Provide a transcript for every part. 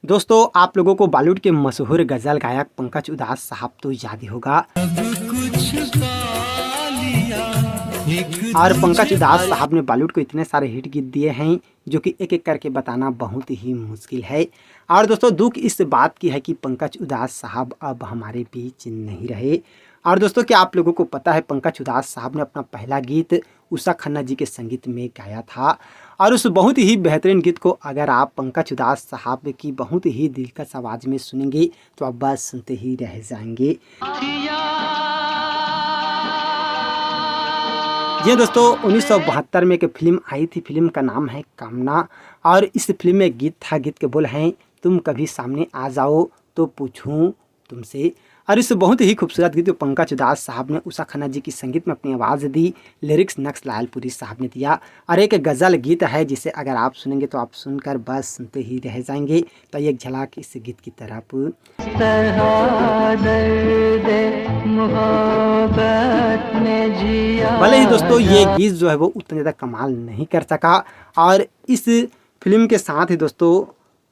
दोस्तों, आप लोगों को बॉलीवुड के मशहूर गज़ल गायक पंकज उधास साहब तो याद ही होगा। और पंकज उधास साहब ने बॉलीवुड को इतने सारे हिट गीत दिए हैं जो कि एक एक करके बताना बहुत ही मुश्किल है। और दोस्तों, दुख इस बात की है कि पंकज उधास साहब अब हमारे बीच नहीं रहे। और दोस्तों, क्या आप लोगों को पता है पंकज उधास साहब ने अपना पहला गीत उषा खन्ना जी के संगीत में गाया था। और उस बहुत ही बेहतरीन गीत को अगर आप पंकज उधास साहब की बहुत ही दिलकश आवाज़ में सुनेंगे तो आप बस सुनते ही रह जाएंगे। जी दोस्तों, 1972 में एक फिल्म आई थी। फिल्म का नाम है कामना। और इस फिल्म में गीत था, गीत के बोल हैं, तुम कभी सामने आ जाओ तो पूछूं तुमसे। और इस बहुत ही खूबसूरत गीत को पंकज उधास साहब ने उषा खन्ना जी की संगीत में अपनी आवाज़ दी। लिरिक्स नक्श लालपुरी साहब ने दिया। और एक गज़ल गीत है जिसे अगर आप सुनेंगे तो आप सुनकर बस सुनते ही रह जाएंगे। तो एक झलक इस गीत की तरफ। भले ही दोस्तों ये गीत जो है वो उतना ज़्यादा कमाल नहीं कर सका। और इस फिल्म के साथ ही दोस्तों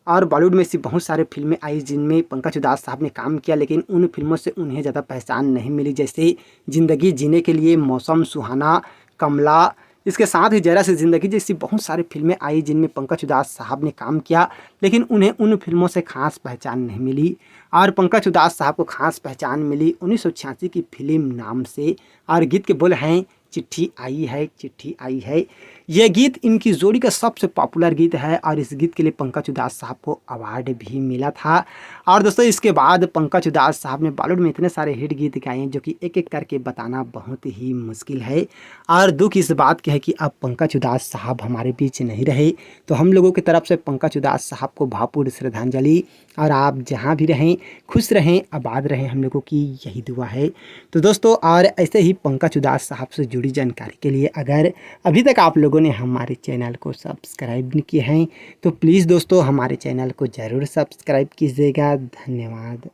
और बॉलीवुड में ऐसी बहुत सारे फिल्में आई जिनमें पंकज उधास साहब ने काम किया, लेकिन उन फिल्मों से उन्हें ज़्यादा पहचान नहीं मिली। जैसे ज़िंदगी जीने के लिए, मौसम सुहाना, कमला, इसके साथ ही जरा सी ज़िंदगी जैसी बहुत सारी फिल्में आई जिनमें पंकज उधास साहब ने काम किया, लेकिन उन्हें उन फिल्मों से खास पहचान नहीं मिली। और पंकज उधास साहब को खास पहचान मिली 1986 की फिल्म नाम से। और गीत के बोल हैं, चिट्ठी आई है, चिट्ठी आई है। यह गीत इनकी जोड़ी का सबसे पॉपुलर गीत है और इस गीत के लिए पंकज उधास साहब को अवार्ड भी मिला था। और दोस्तों, इसके बाद पंकज उधास साहब ने बॉलीवुड में इतने सारे हिट गीत गाए हैं जो कि एक एक करके बताना बहुत ही मुश्किल है। और दुख इस बात की है कि अब पंकज उधास साहब हमारे बीच नहीं रहे। तो हम लोगों की तरफ से पंकज उधास साहब को भावपूर्ण श्रद्धांजलि। और आप जहाँ भी रहें, खुश रहें, आबाद रहें, हम लोगों की यही दुआ है। तो दोस्तों, और ऐसे ही पंकज उधास साहब से जुड़ी जानकारी के लिए अगर अभी तक आप लोगों ने हमारे चैनल को सब्सक्राइब नहीं किए हैं तो प्लीज़ दोस्तों हमारे चैनल को ज़रूर सब्सक्राइब कीजिएगा। धन्यवाद।